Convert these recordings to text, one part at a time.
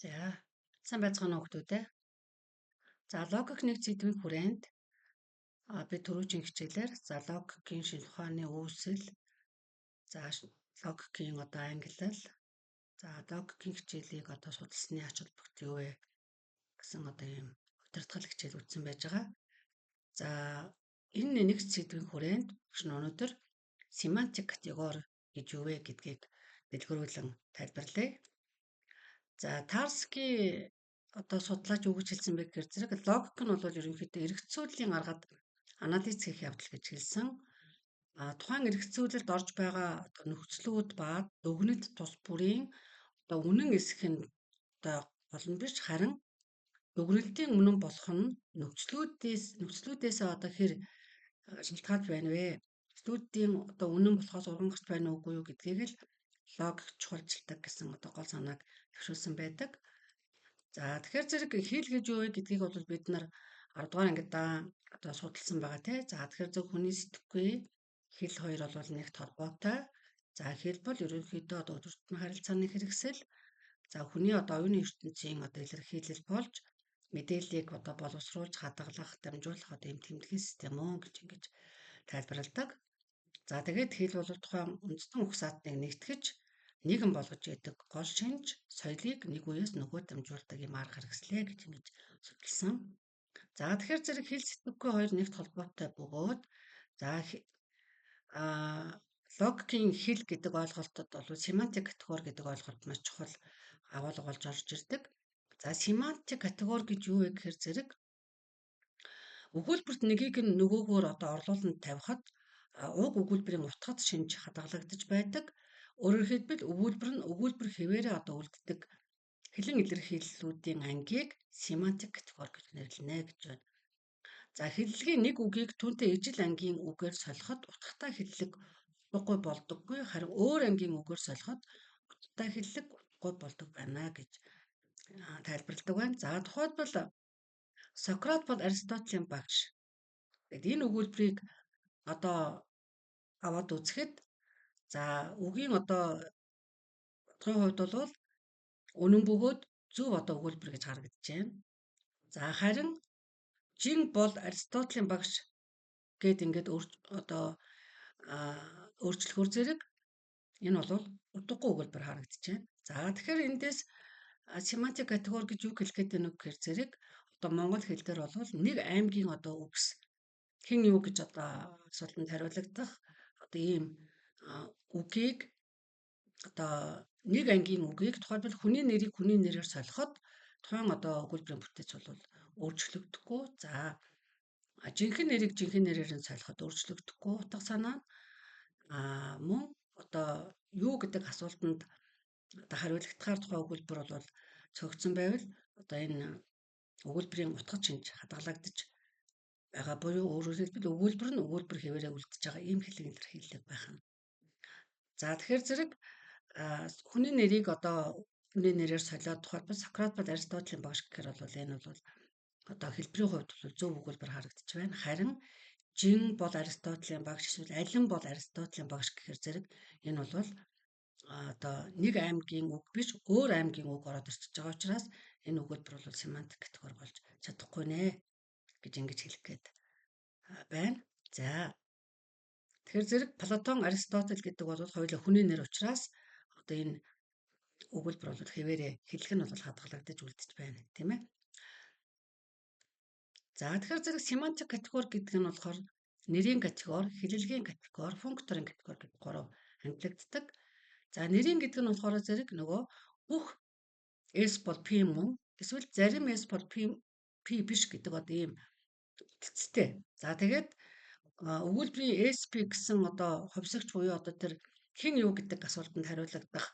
За, сайн байцгаана уу хүмүүс ээ. За, логик нэг сэдвийн хүрээнд би түрүүчийн хичээлээр логикийн шинэ ухааны үүсэл, логикийн ангиллал, логикийн хичээлийг судалсны ач холбогдол юу вэ гэсэн ийм удирдгал хичээл үзсэн байж байгаа. За, энэ нэг сэдвийн хүрээнд өнөөдөр семантик категори гэж юу вэ гэдгийг дэлгэрүүлэн тайлбарлая. За, Тарски судлаач юу гэж хэлсэн бэ гэхээр зэрэг логик нь бол ерөнхийдөө эргэцүүллийн аргад анализ хийх явдал гэж хэлсэн. Тухайн эргэцүүлэлд орж байгаа нөхцлүүд ба дүгнэлт тус бүрийн үнэн эсэх нь болно биш, харин дүгнэлтийн үнэн болох нь нөхцлүүдээс хэр шалтгаалж байна вэ? Нөхцлүүдийн үнэн болохоос урган гарч байна уугүй юу гэдгийг л логик чухалчилдаг гэсэн гол санааг төвшүүлсэн байдаг. За, тэгэхээр зэрэг хэл гэж юу вэ гэдгийг бол бид нар 10 дугаар ангид судалсан байгаа тий. За, тэгэхээр зөв хүний сэтгэхгүй хэл хоёр бол нэгт холбоотой. За, хэл бол ерөнхийдөө өдөртмөн харилцааны хэрэгсэл. За, хүний оюуны ертөнцийн илэрхийлэл болж мэдээллийг боловсруулж хадгалах, дамжуулах ийм тэмдэглэлийн систем мөн гэж ингэж тайлбарладаг. За, тэгээд хэл бол тухайн үндэстэн угсаатныг нэгтгэж нийгэм болгож яадаг гол шинж соёлыг нэг үеэс нөгөөд дамжуулдаг юм арга хэрэгслээ гэж ингэж судалсан. За, тэгэхээр зэрэг хэл сэтгэхгүй хоёр нэгт холбоотой бөгөөд логикийн хэл гэдэг ойлголтод бол семантик категори гэдэг ойлголт маш чухал агуулга болж орж ирдэг. За, семантик категори гэж юу вэ гэхээр зэрэг өгүүлбэрт нэгийг нь нөгөөгөөр орлууланд тавихад уг өгүүлбэрийн утгад шинж хадгалагдаж байдаг. Өөрөөр хэлбэл өгүүлбэр хэвээрээ үлддэг хэлэн илэрхийллүүдийн ангийг семантик категори гэж нэрлэнэ гэж байна. За, хэллэгийн нэг үгийг түүнтэй ижил ангийн үгээр солиход утгатай хэллэг утгагүй болдоггүй, харин өөр ангийн үгээр солиход утгатай хэллэг утгагүй болдог байна гэж тайлбарладаг байна. За, тухайлбал Сократ бол Аристотелийн багш. Энэ өгүүлбэрийг аваад үзэхэд үгийн тодорхой хувьд бол үнэн бөгөөд зөв өгүүлбэр гэж харагдаж байна. За, харин жин бол Аристотелийн багш гэд ингээд өөрчлөхөр зэрэг энэ бол утгагүй өгүүлбэр харагдаж байна. За, тэгэхээр эндээс семантик категори гэж юу хэлэхэд байна вэ гэхээр зэрэг монгол хэл дээр бол нэг аймгийн үгс хэн юу гэж асуултанд хариулагдах ийм үгийг нэг ангийн үгийг тухайлбал хүний нэрээр солиход тухайн өгүүлбэрийн бүтээц бол өөрчлөгдөхгүй. За, жинхэнэ нэрийг жинхэнэ нэрээр нь солиход өөрчлөгдөхгүй утга санаа мөн юу гэдэг асуултанд хариулагдахаар тухайн өгүүлбэр бол цогцсон байвал энэ өгүүлбэрийн утгад шинж хадгалагдаж байгаа буюу өөрөөр хэлбэл өгүүлбэр хэвээрээ үлдэж байгаа ийм хэлийг илэрхийлдэг байх нь. За, тэгэхээр зэрэг хүний нэрийг хүний нэрээр солиод тухайлбал Сократ бол Аристотелийн багш гэхээр энэ бол хэлбэрийн хувьд зөв өгүүлбэр харагдаж байна. Харин жин бол Аристотелийн багш, эсвэл алин бол Аристотелийн багш гэхээр зэрэг энэ бол нэг аймгийн үг биш, өөр аймгийн үг ороод ирчихэж байгаа учраас энэ өгүүлбэр бол семантик категори болж чадахгүй нэ гэж ингэж хэлэх гээд байна. За, тэгэхээр зэрэг Платон, Аристотель гэдэг бол хоёулаа хүний нэр учраас энэ өгүүлбэр бол хэвээрээ хэллэг нь бол хадгалагдаж үлдэж байна, тийм ээ. За, тэгэхээр зэрэг семантик категори гэдэг нь болохоор нэрийн категори, хэллэгийн категори, функторын категори гэдэг гурав хандлагддаг. За, нэрийн гэдэг нь болохоор зэрэг бүх S бол P мөн эсвэл зарим S бол P биш гэдэг ийм эцэцтэй. За, тэгээд өгүүлбэрийн SP гэсэн хувьсагч буюу тэр хэн юу гэдэг асуултанд хариулагдах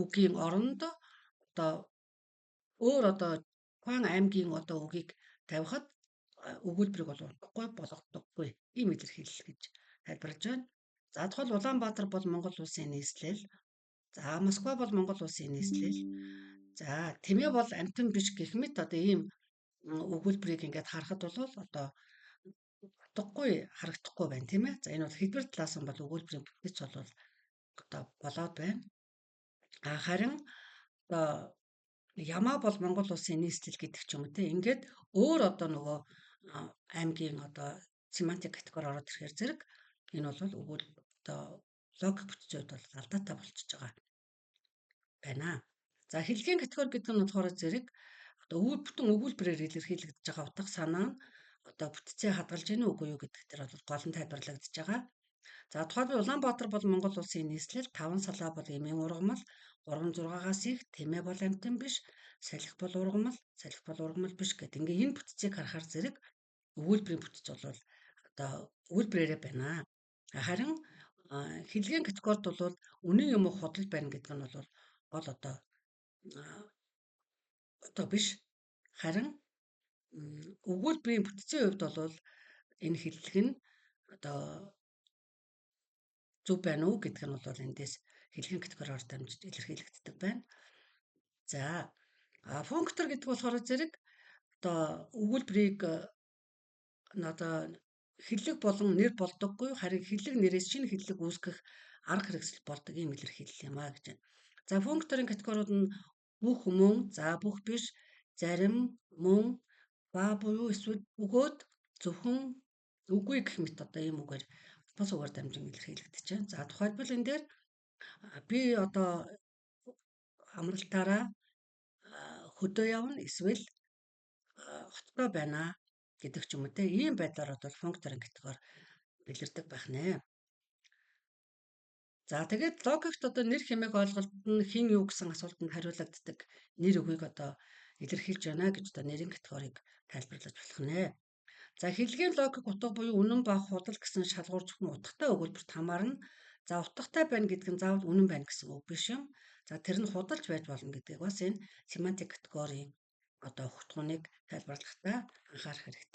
үгийн оронд өөр тухайн аймгийн үгийг тавихад өгүүлбэрийг бол утгагүй болгодоггүй ийм илэрхийлэл гэж тайлбарлаж байна. За, тухайл Улаанбаатар бол Монгол улсын нийслэл. За, Москва бол Монгол улсын нийслэл. За, Тэмээ бол амьтан биш гэх мэт ийм өгүүлбэрийг ингээд харахад бол утгагүй харагдахгүй байна, тийм ээ. За, энэ бол хэлбэр талаас нь бол өгүүлбэрийн бүтээц бол болоод байна. Харин одоо Ямаа бол Монгол улсын нийслэл гэдэг ч юм уу те. Ингээд өөр одоо нөгөө аймгийн одоо семантик категори ороод ирэхээр зэрэг энэ бол өгүүл одоо логик бүтцийн хувьд бол алдаатай болчихж байгаа байна. За хэлгийн категори гэдэг нь болохоор зэрэг одоо бүтэн өгүүлбэрээр илэрхийлэгдэж байгаа утга санаа нь одоо бүтцээ хадгалж гэнэ үгүй юу гэдэг дээр бол гол нь тайлбарлагдж байгаа. За тухайлбал Улаанбаатар бол Монгол улсын нийслэл, 5 салаа бол эмийн ургамал, 3-6-аас их Тэмээ бол амтан биш, салхи бол ургамал биш гэдэг. Ингээ энэ бүтцийг харахаар зэрэг өгүүлбэрийн бүтц бол одоо өгүүлбэрээрээ байна. Харин хэлгийн категорид бол үнэн юм уу худал байна гэдэг нь бол гол одоо биш. Харин өгүүлбэрийн бүтцийн хувьд бол энэ хэллэг нь одоо зөв байна уу гэдэг нь бол эндээс хэлгийн категориор дамжиж илэрхийлэгддэг байна. За функтор гэдэг болохоор зэрэг одоо өгүүлбэрийг одоо хэллэг болон нэр болдоггүй, харин хэллэг нэрээс шинэ хэллэг үүсгэх арга хэрэгсэл болдог юм илэрхийлэл юм а гэж байна. За функторын категориуд нь бүх мөн, за бүх биш, зарим, мөн, ба буюу эсвэл бөгөөд, зөвхөн, үгүй гэх мэт одоо ийм үгээр бас үгээр дамжин илэрхийлэгдэж байна. За тухайлбал энэ дээр би одоо амралтаараа хөдөө явна эсвэл хоттой байна гэдэг ч юм уу те. Ийм байдлаар бол функторын категори илэрдэг байх нэ. За тэгээд логикт одоо нэр хэмээх ойлголт нь хин юу гэсэн асуултанд хариулагддаг нэр үгийг одоо илэрхийлж байна гэж одоо нэрийн категорийг тайлбарлаж болох нэ. За хэлгийн логик утга буюу үнэн ба худал гэсэн шалгуур зөвхөн утгатай өгүүлбэрт хамаарна. За утгатай байна гэдэг нь заавал үнэн байна гэсэн үг биш юм. За тэр нь худалж байж болно гэдэг бас энэ семантик категорийн одоо өгтгоныг тайлбарлахдаа анхаарах хэрэгтэй.